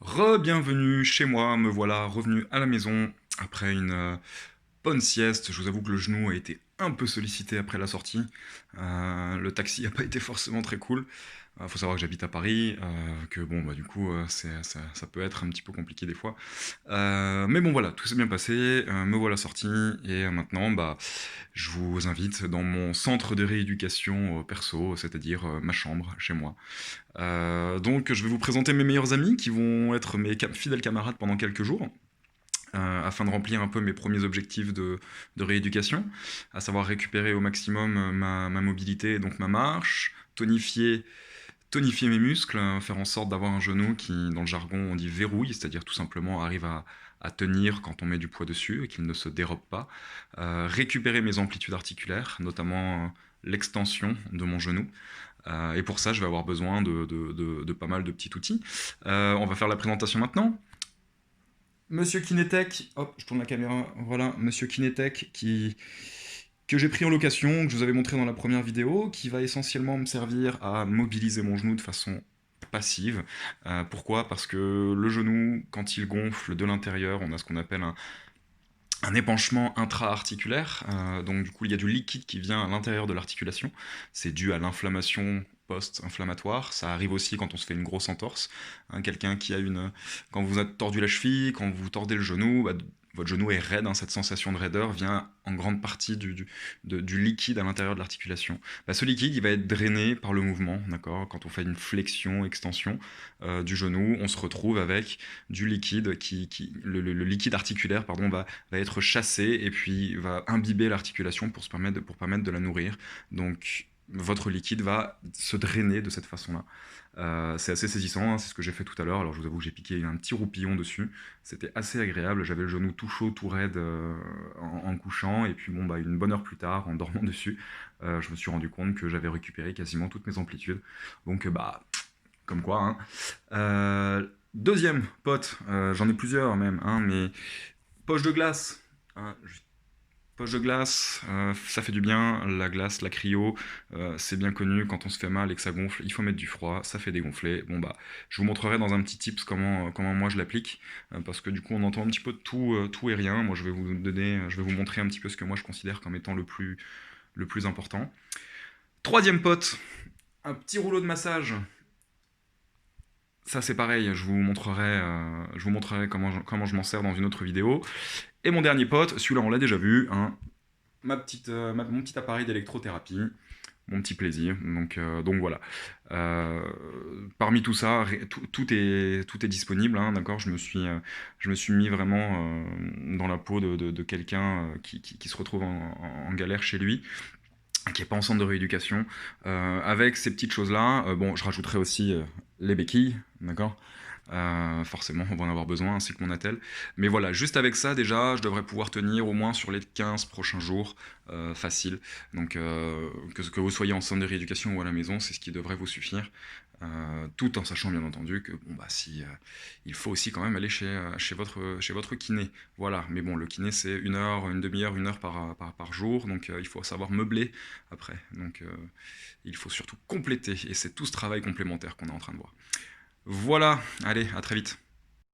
Re-bienvenue chez moi, me voilà revenu à la maison après une bonne sieste. Je vous avoue que le genou a été un peu sollicité après la sortie. Le taxi n'a pas été forcément très cool. Faut savoir que j'habite à Paris, que bon bah du coup ça peut être un petit peu compliqué des fois. Mais bon voilà, tout s'est bien passé, me voilà sorti et maintenant bah je vous invite dans mon centre de rééducation perso, c'est-à-dire ma chambre chez moi. Donc je vais vous présenter mes meilleurs amis qui vont être mes fidèles camarades pendant quelques jours. Afin de remplir un peu mes premiers objectifs de rééducation, à savoir récupérer au maximum ma mobilité, donc ma marche, tonifier mes muscles, faire en sorte d'avoir un genou qui, dans le jargon, on dit verrouille, c'est-à-dire tout simplement arrive à tenir quand on met du poids dessus et qu'il ne se dérobe pas. Récupérer mes amplitudes articulaires, notamment l'extension de mon genou. Et pour ça, je vais avoir besoin de pas mal de petits outils. On va faire la présentation maintenant. Monsieur Kinetech, hop, je tourne la caméra, voilà, Monsieur Kinetech que j'ai pris en location, que je vous avais montré dans la première vidéo, qui va essentiellement me servir à mobiliser mon genou de façon passive. Pourquoi? Parce que le genou, quand il gonfle de l'intérieur, on a ce qu'on appelle un épanchement intra-articulaire. Donc du coup, il y a du liquide qui vient à l'intérieur de l'articulation. C'est dû à l'inflammation post-inflammatoire. Ça arrive aussi quand on se fait une grosse entorse. Quelqu'un qui a quand vous avez tordu la cheville, quand vous tordez le genou, bah, votre genou est raide, cette sensation de raideur vient en grande partie du liquide à l'intérieur de l'articulation. Bah, ce liquide, il va être drainé par le mouvement, d'accord. Quand on fait une flexion, extension du genou, on se retrouve avec du liquide le liquide articulaire, pardon, va être chassé et puis va imbiber l'articulation pour permettre de la nourrir. Donc votre liquide va se drainer de cette façon-là. C'est assez saisissant, c'est ce que j'ai fait tout à l'heure. Alors je vous avoue que j'ai piqué un petit roupillon dessus. C'était assez agréable. J'avais le genou tout chaud, tout raide en couchant. Et puis bon, bah, une bonne heure plus tard, en dormant dessus, je me suis rendu compte que j'avais récupéré quasiment toutes mes amplitudes. Donc bah, comme quoi. Deuxième pote, j'en ai plusieurs même, mais poche de glace. Hein, poche de glace, ça fait du bien. La glace, la cryo, c'est bien connu. Quand on se fait mal et que ça gonfle, il faut mettre du froid. Ça fait dégonfler. Bon bah, je vous montrerai dans un petit tips comment moi je l'applique, parce que du coup on entend un petit peu de tout et rien. Moi je vais vous montrer un petit peu ce que moi je considère comme étant le plus important. Troisième pote, un petit rouleau de massage. Ça c'est pareil, je vous montrerai comment je m'en sers dans une autre vidéo. Et mon dernier pote, celui-là on l'a déjà vu, mon petit appareil d'électrothérapie, mon petit plaisir. Donc voilà. Parmi tout ça, tout est disponible, d'accord. Je me suis mis vraiment dans la peau de quelqu'un qui se retrouve en galère chez lui, qui n'est pas en centre de rééducation, avec ces petites choses-là. Bon, je rajouterai aussi les béquilles, d'accord. Forcément, on va en avoir besoin, ainsi que mon attel. Mais voilà, juste avec ça, déjà, je devrais pouvoir tenir au moins sur les 15 prochains jours, facile. Donc, que vous soyez en centre de rééducation ou à la maison, c'est ce qui devrait vous suffire. Tout en sachant bien entendu que bon bah si il faut aussi quand même aller chez votre kiné, voilà. Mais bon, le kiné c'est une heure, une demi-heure, une heure par jour, donc il faut savoir meubler après. Donc il faut surtout compléter et c'est tout ce travail complémentaire qu'on est en train de voir. Voilà, allez, à très vite.